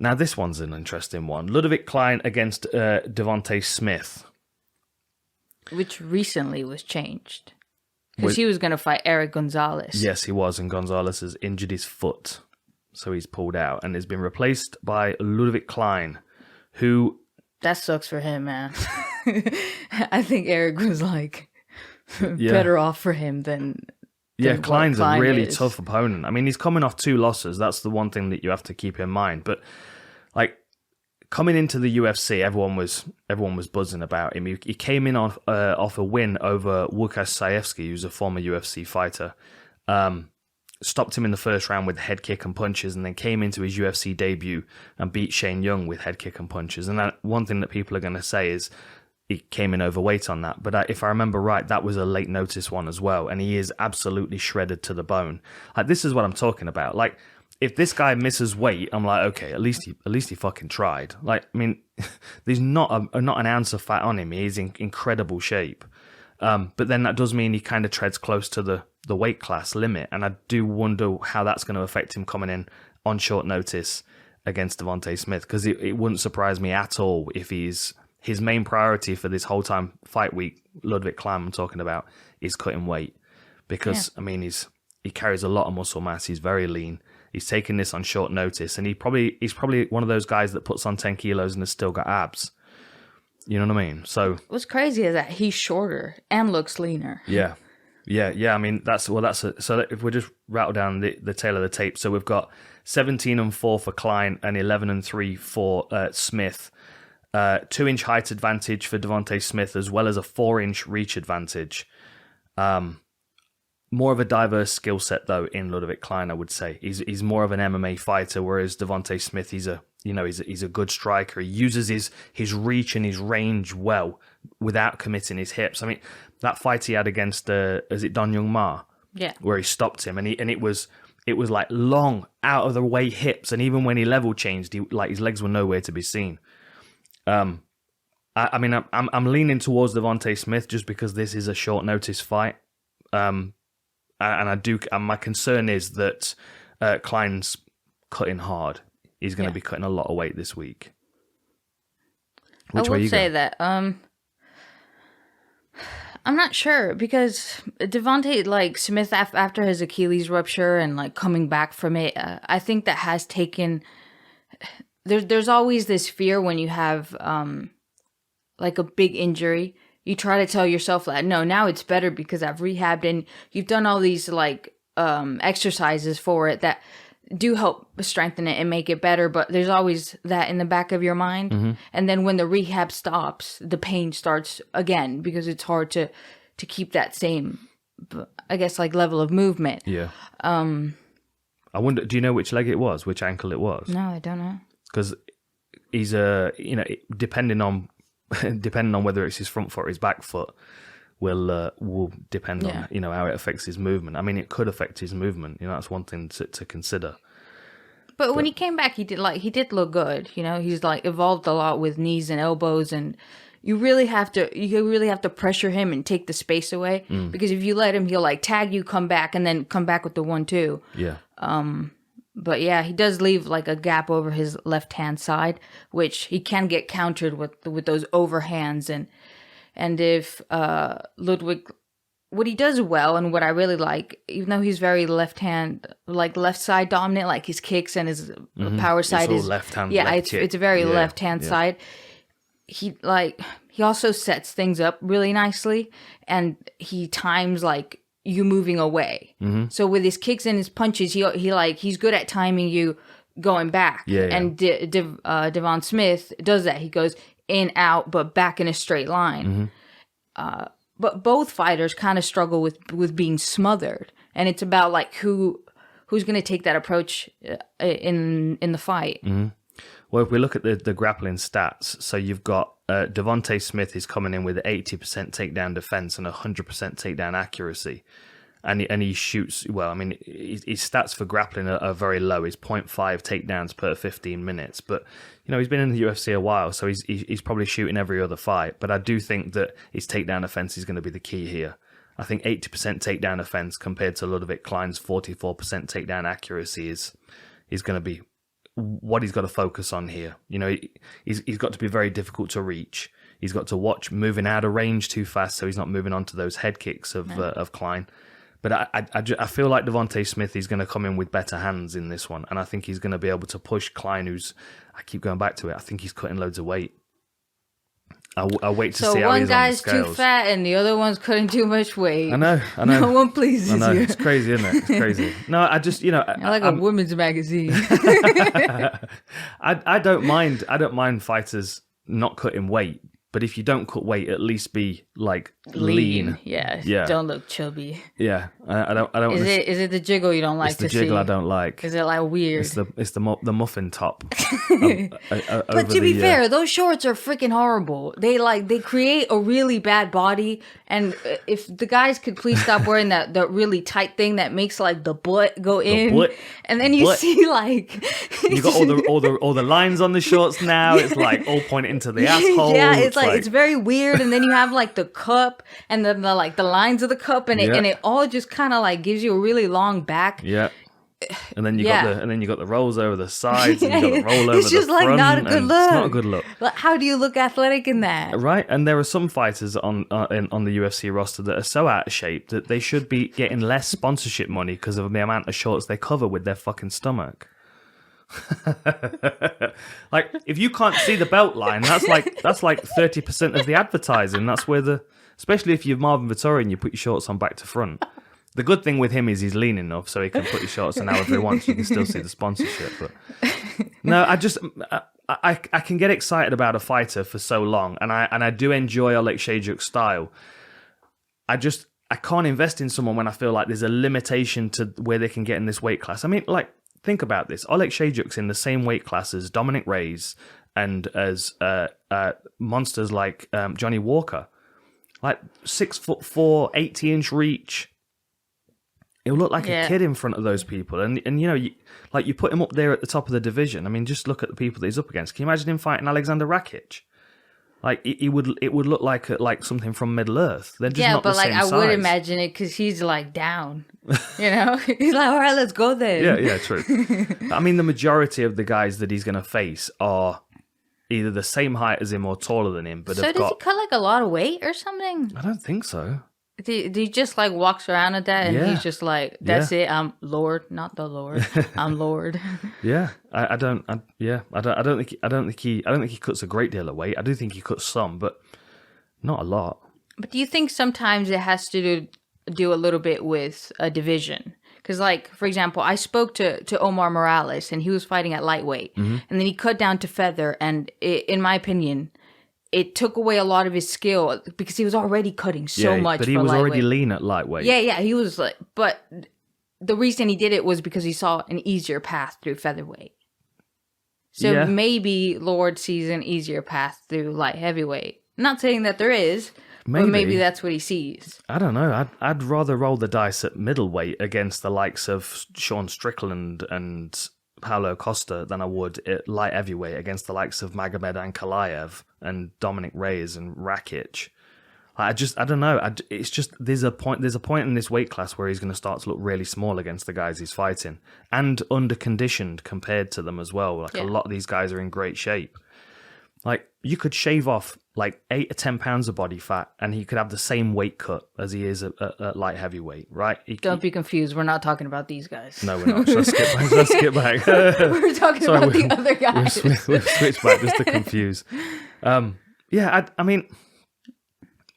Now, this one's an interesting one. Ľudovít Klein against Devonte Smith. Which recently was changed. Because he was going to fight Eric Gonzalez. Yes, he was, and Gonzalez has injured his foot. So he's pulled out and has been replaced by Ľudovít Klein, who... That sucks for him, man. I think Eric was like better off for him than Klein's a really tough opponent. I mean, he's coming off 2 losses. That's the one thing that you have to keep in mind. But like coming into the UFC, everyone was buzzing about him. He came in off a win over Łukasz Sajewski, who's a former UFC fighter. Stopped him in the first round with head kick and punches, and then came into his UFC debut and beat Shane Young with head kick and punches. And that, one thing that people are going to say is he came in overweight on that. But if I remember right, that was a late notice one as well. And he is absolutely shredded to the bone. Like, this is what I'm talking about. Like, if this guy misses weight, I'm like, okay, at least he fucking tried. Like, I mean, there's not an ounce of fat on him. He's in incredible shape. But then that does mean he kind of treads close to the weight class limit. And I do wonder how that's going to affect him coming in on short notice against Devonte Smith. Because it wouldn't surprise me at all if his main priority for this whole time fight week, Ľudovít Klein I'm talking about, is cutting weight. Because, I mean, he carries a lot of muscle mass. He's very lean. He's taking this on short notice. And he's probably one of those guys that puts on 10 kilos and has still got abs. You know what I mean? So what's crazy is that he's shorter and looks leaner. Yeah. I mean, so if we just rattle down the tail of the tape. So we've got 17-4 for Klein and 11-3 for Smith. 2-inch height advantage for Devonte Smith, as well as a 4-inch reach advantage. More of a diverse skill set though in Ľudovít Klein, I would say. He's more of an MMA fighter, whereas Devonte Smith, he's a good striker. He uses his reach and his range well without committing his hips. I mean, that fight he had against is it Don Young Ma? Yeah. Where he stopped him, and it was like long out of the way hips, and even when he level changed, his legs were nowhere to be seen. I'm leaning towards Devonte Smith just because this is a short notice fight. And my concern is that Klein's cutting hard. He's going to be cutting a lot of weight this week. I would say that I'm not sure, because Devonte, Smith, after his Achilles rupture and coming back from it, I think that has taken. There's always this fear when you have a big injury. You try to tell yourself that, no, now it's better because I've rehabbed and you've done all these exercises for it that do help strengthen it and make it better. But there's always that in the back of your mind. Mm-hmm. And then when the rehab stops, the pain starts again because it's hard to keep that same, I guess, level of movement. Yeah. I wonder, do you know which leg it was, which ankle it was? No, I don't know. Because he's depending on whether it's his front foot or his back foot will depend on how it affects his movement. I mean, it could affect his movement. that's one thing to consider. But when he came back, he did look good. He's evolved a lot with knees and elbows, and you really have to pressure him and take the space away, because if you let him, he'll tag you, come back, and then come back with the 1-2. Yeah. But yeah, he does leave a gap over his left-hand side, which he can get countered with those overhands. And if Ludwig, what he does well and what I really like, even though he's very left side dominant, his kicks and his power side is left hand. Yeah, it's a very left-hand side. He also sets things up really nicely, and he times you moving away. Mm-hmm. So with his kicks and his punches, he's good at timing you going back. Yeah. And Devon Smith does that. He goes in, out, but back in a straight line. Mm-hmm. But both fighters kind of struggle with being smothered, and it's about who's going to take that approach in the fight. Mm-hmm. Well, if we look at the grappling stats, so you've got Devonte Smith is coming in with 80% takedown defense and 100% takedown accuracy. And he shoots, well, I mean, his stats for grappling are very low. He's 0.5 takedowns per 15 minutes. But, he's been in the UFC a while, so he's probably shooting every other fight. But I do think that his takedown offense is going to be the key here. I think 80% takedown offense compared to Ľudovít Klein's 44% takedown accuracy is going to be what he's got to focus on here. You know, he's got to be very difficult to reach. He's got to watch moving out of range too fast, so he's not moving on to those head kicks of Klein. But I feel like Devonte Smith is going to come in with better hands in this one, and I think he's going to be able to push Klein, who's, I keep going back to it, I think he's cutting loads of weight. I'll wait to see how he's on the scales. So one guy's too fat and the other one's cutting too much weight. I know. No one pleases you. It's crazy, isn't it? It's crazy. No, I just, you know... I like a women's magazine. I don't mind fighters not cutting weight. But if you don't cut weight, at least be like lean. Yeah. Don't look chubby. Yeah. I don't. Is it the jiggle you don't like to see? It's the jiggle I don't like. Is it like weird? It's the muffin top. But to be fair, those shorts are freaking horrible. They create a really bad body. And if the guys could please stop wearing that really tight thing that makes like the butt go in, and then you see like you got all the lines on the shorts now. It's like all pointing to the asshole. Yeah, it's like it's very weird. And then you have like the cup and then the lines of the cup, and it all just kind of like gives you a really long back. Yeah. And then you got the rolls over the sides, and you got the roll over it's just the like front, not a good look. It's not a good look. Like, how do you look athletic in that? Right, and there are some fighters on the UFC roster that are so out of shape that they should be getting less sponsorship money because of the amount of shorts they cover with their fucking stomach. Like, if you can't see the belt line, that's like 30% of the advertising. That's where especially if you're Marvin Vettori and you put your shorts on back to front. The good thing with him is he's lean enough so he can put his shorts on however he wants. You can still see the sponsorship. But no, I can get excited about a fighter for so long, and I do enjoy Oleksiejczuk's style. I can't invest in someone when I feel like there's a limitation to where they can get in this weight class. I mean, like, think about this. Oleksiejczuk's in the same weight class as Dominic Reyes and as monsters like Johnny Walker. Like 6'4", 80-inch reach. He'll look like a kid in front of those people. And you know, you put him up there at the top of the division. I mean, just look at the people that he's up against. Can you imagine him fighting Alexander Rakic? Like, it would look like something from Middle Earth. They're just not the same size. I would imagine it because he's like down. You know? He's like, all right, let's go then. Yeah, true. I mean, the majority of the guys that he's going to face are either the same height as him or taller than him. But so does he cut like a lot of weight or something? I don't think so. He just like walks around at that, and he's just like, "That's it. I'm Lord, not the Lord. I'm Lord." Yeah, I don't think he cuts a great deal of weight. I do think he cuts some, but not a lot. But do you think sometimes it has to do a little bit with a division? Because, like, for example, I spoke to Omar Morales, and he was fighting at lightweight, and then he cut down to feather, and in my opinion, it took away a lot of his skill because he was already cutting so much. But he was already lean at lightweight. Yeah, he was like. But the reason he did it was because he saw an easier path through featherweight. So maybe Lord sees an easier path through light heavyweight. Not saying that there is, but maybe that's what he sees. I don't know. I'd rather roll the dice at middleweight against the likes of Sean Strickland and Paulo Costa than I would at light heavyweight against the likes of Magomed Ankalaev and Dominic Reyes and Rakic. I don't know. It's just there's a point in this weight class where he's going to start to look really small against the guys he's fighting, and under-conditioned compared to them as well. Like, a lot of these guys are in great shape. Like, you could shave off like 8 or 10 pounds of body fat and he could have the same weight cut as he is at light heavyweight, right? Don't be confused. We're not talking about these guys. No, we're not. Let's skip back. We're talking about the other guys. We've switched back just to confuse. I mean,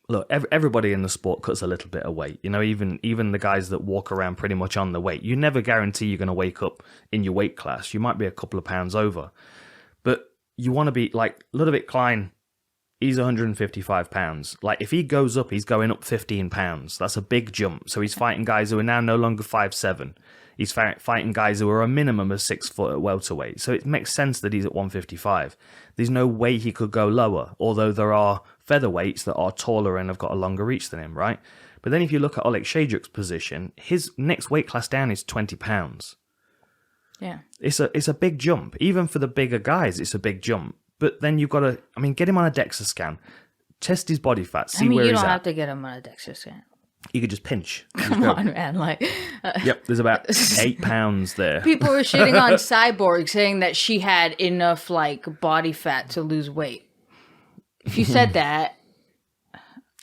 look, everybody in the sport cuts a little bit of weight. You know, even the guys that walk around pretty much on the weight. You never guarantee you're going to wake up in your weight class. You might be a couple of pounds over. But you want to be like Ľudovít Klein. He's 155 pounds. Like, if he goes up, he's going up 15 pounds. That's a big jump. So he's fighting guys who are now no longer 5'7". He's fighting guys who are a minimum of 6 foot at welterweight. So it makes sense that he's at 155. There's no way he could go lower, although there are featherweights that are taller and have got a longer reach than him, right? But then if you look at Oleksiejczuk's position, his next weight class down is 20 pounds. Yeah. It's a big jump. Even for the bigger guys, it's a big jump. But then you've got to, get him on a DEXA scan, test his body fat, see where he's at. You don't have to get him on a DEXA scan. You could just pinch. Come on, man. Like, yep, there's about 8 pounds there. People were shitting on Cyborg, saying that she had enough like body fat to lose weight. If you said that,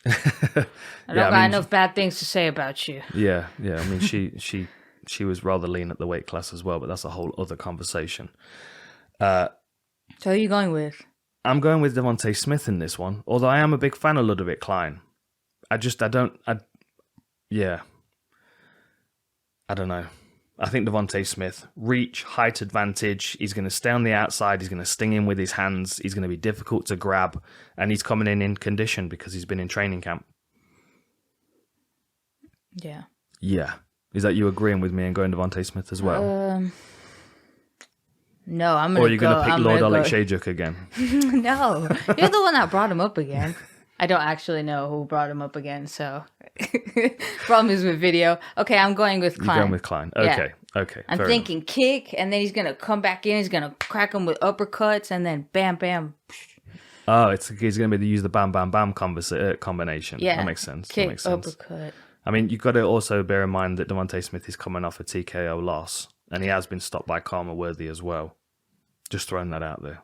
I don't got enough bad things to say about you. Yeah. I mean, she was rather lean at the weight class as well, but that's a whole other conversation. So who are you going with? I'm going with Devonte Smith in this one, although I am a big fan of Ľudovít Klein. I don't know. I think Devonte Smith, reach, height advantage. He's going to stay on the outside. He's going to sting him with his hands. He's going to be difficult to grab. And he's coming in condition because he's been in training camp. Yeah. Yeah. Is that you agreeing with me and going Devonte Smith as well? No, I'm going to Or are you going to pick Lord Oleg Shajuk again? No. You're the one that brought him up again. I don't actually know who brought him up again, so problem is with video. Okay, I'm going with Klein. You're going with Klein. Okay, yeah. Okay. I'm thinking enough. Kick, and then he's going to come back in. He's going to crack him with uppercuts, and then bam, bam. Oh, he's going to be use the bam, bam, bam combination. Yeah. That makes sense. Kick, that makes sense. uppercut. I mean, you've got to also bear in mind that Devonte Smith is coming off a TKO loss, and he has been stopped by Karma Worthy as well. Just throwing that out there.